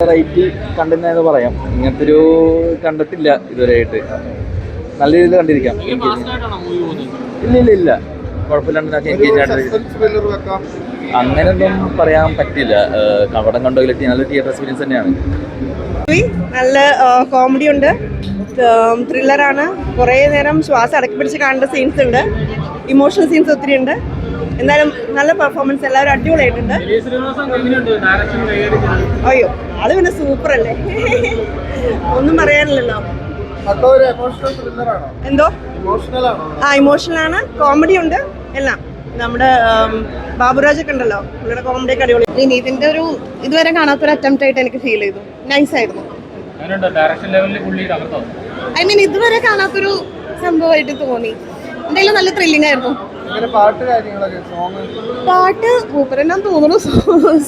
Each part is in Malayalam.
വെറൈറ്റി കണ്ടെന്ന് പറയാം. ഇങ്ങനത്തെ ഒരു കണ്ടിട്ടില്ല ഇതുവരെയായിട്ട്. നല്ല രീതിയിൽ കണ്ടിരിക്കാം. ഇല്ല കുഴപ്പമില്ലാണ്ട് അങ്ങനെയൊന്നും പറയാൻ പറ്റില്ല. കവടം കണ്ടോയിലെത്തി നല്ല തിയേറ്റർ എക്സ്പീരിയൻസ് തന്നെയാണ്. നല്ല കോമഡി ഉണ്ട്, ത്രില്ലറാണ്. കുറേ നേരം ശ്വാസം അടക്കി പിടിച്ച് കാണേണ്ട സീൻസ് ഉണ്ട്, ഇമോഷണൽ സീൻസ് ഒത്തിരി ഉണ്ട്. എന്നാലും നല്ല പെർഫോമൻസ്, എല്ലാവരും അടിപൊളിയായിട്ടുണ്ട്. അയ്യോ അത് പിന്നെ സൂപ്പർ അല്ലേ, ഒന്നും പറയാനില്ലല്ലോ. എന്തോ ഇമോഷണൽ ആണ്, കോമഡി ഉണ്ട്, എല്ലാം. നമ്മുടെ ബാബുരാജൊക്കെ ഉണ്ടല്ലോ, പുള്ളിയുടെ കോമഡി ഒക്കെ അടിപൊളി. വിനീതിന്റെ ഒരു ഇതുവരെ കാണാത്തൊരു അറ്റംപ്റ്റ് ആയിട്ട് എനിക്ക് ഫീൽ ചെയ്തു. നൈസ് ആയിരുന്നു. ഐ മീൻ ഇതുവരെ കാണാത്തൊരു സംഭവമായിട്ട് തോന്നി. എന്തായാലും നല്ല ത്രില്ലിംഗ് ആയിരുന്നു. പാട്ട് മൂപ്പരെന്നാന്ന് തോന്നുന്നു.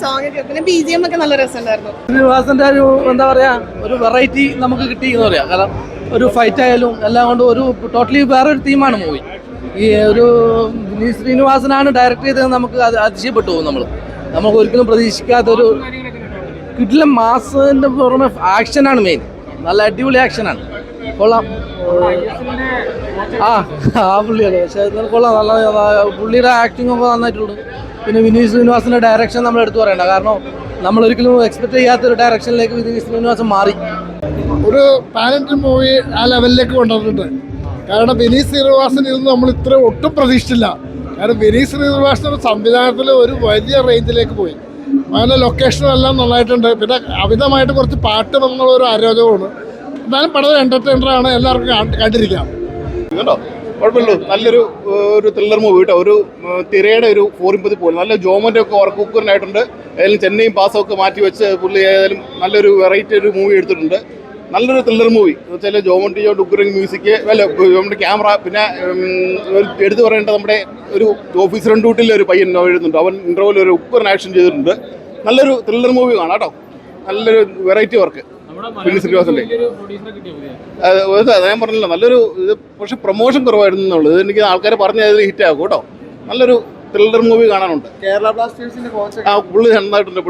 സോങ് ഒക്കെ പിന്നെ BGM ഒക്കെ നല്ല രസമുണ്ടായിരുന്നു. ശ്രീനിവാസന്റെ ഒരു എന്താ പറയാ, ഒരു വെറൈറ്റി നമുക്ക് കിട്ടി എന്ന് പറയാം. കാരണം ഒരു ഫൈറ്റ് ആയാലും എല്ലാം കൊണ്ട് ഒരു ടോട്ടലി വേറൊരു തീമാണ് മൂവി. ഈ ഒരു വിനീത് ശ്രീനിവാസനാണ് ഡയറക്റ്റ് ചെയ്തത്. നമുക്ക് അത് അതിശയപ്പെട്ടു പോകും. നമുക്ക് ഒരിക്കലും പ്രതീക്ഷിക്കാത്തൊരു കിട്ടില്ല. മാസിന്റെ പുറമെ ആക്ഷനാണ് മെയിൻ. നല്ല അടിപൊളി ആക്ഷനാണ്, കൊള്ളാം. പുള്ളിയല്ലേ, പക്ഷേ കൊള്ളാം. നല്ല പുള്ളിയുടെ ആക്ടിങ് ഒക്കെ നന്നായിട്ടുള്ളൂ. പിന്നെ വിനീത് ശ്രീനിവാസന്റെ ഡയറക്ഷൻ നമ്മൾ എടുത്തു പറയണ്ട. കാരണം നമ്മൾ ഒരിക്കലും എക്സ്പെക്ട് ചെയ്യാത്തൊരു ഡയറക്ഷനിലേക്ക് വിനീത് ശ്രീനിവാസൻ മാറി. ഒരു പാരന്റ് മൂവി ആ ലെവലിലേക്ക് കൊണ്ടുവന്നിട്ടുണ്ട്. കാരണം വിനീത് ശ്രീനിവാസൻ ഇരുന്ന് നമ്മൾ ഇത്ര ഒട്ടും പ്രതീക്ഷിച്ചില്ല. കാരണം വിനീത് ശ്രീനിവാസൻ സംവിധാനത്തിൽ ഒരു വലിയ റേഞ്ചിലേക്ക് പോയി. അങ്ങനെ ലൊക്കേഷനെല്ലാം നന്നായിട്ടുണ്ട്. പിന്നെ അമിതമായിട്ട് കുറച്ച് പാട്ട് എന്നുള്ള ഒരു ആരോഗ്യമാണ്. എന്നാലും പടം എൻ്റർടൈനറാണ്, എല്ലാവർക്കും കണ്ടിരിക്കാം. കേട്ടോ, കുഴപ്പമില്ലല്ലോ. നല്ലൊരു ത്രില്ലർ മൂവി കേട്ടോ. ഒരു തിരയുടെ ഒരു ഫോറിമ്പതി പോലെ നല്ല ജോമൻ്റെ ഒക്കെ വർക്കുക്കറിനായിട്ടുണ്ട്. ഏതായാലും ചെന്നൈയും പാസമൊക്കെ മാറ്റി വെച്ച് പുള്ളി ഏതായാലും നല്ലൊരു വെറൈറ്റി ഒരു മൂവി എടുത്തിട്ടുണ്ട്. നല്ലൊരു ത്രില്ലർ മൂവി എന്ന് വെച്ചാൽ ജോമൻ്റെ ഉഗ്രൻ മ്യൂസിക്, അല്ല നമ്മുടെ ക്യാമറ. പിന്നെ എടുത്തു പറയേണ്ടത് നമ്മുടെ ഒരു ഓഫീസർ ഡ്യൂട്ടിയിൽ ഒരു പയ്യൻ എഴുതുന്നുണ്ട്. അവൻ ഇൻ്റർവ്യൂവിൽ ഒരു ഉഗ്രൻ ആക്ഷൻ ചെയ്തിട്ടുണ്ട്. നല്ലൊരു ത്രില്ലർ മൂവി കാണാം കേട്ടോ. നല്ലൊരു വെറൈറ്റി വർക്ക് വിനീത് ശ്രീനിവാസൻ്റെ. ഞാൻ പറഞ്ഞില്ല, നല്ലൊരു ഇത്. പക്ഷെ പ്രൊമോഷൻ കുറവായിരുന്നു എന്നുള്ളത് എനിക്ക് ആൾക്കാരെ പറഞ്ഞ് അതിൽ ഹിറ്റ് ആകും കേട്ടോ. നല്ലൊരു ത്രില്ലർ മൂവി കാണാനുണ്ട്. കേരള ബ്ലാസ്റ്റേഴ്സിന്റെ കോച്ച് പുള്ളി നന്നായിട്ടുണ്ട്.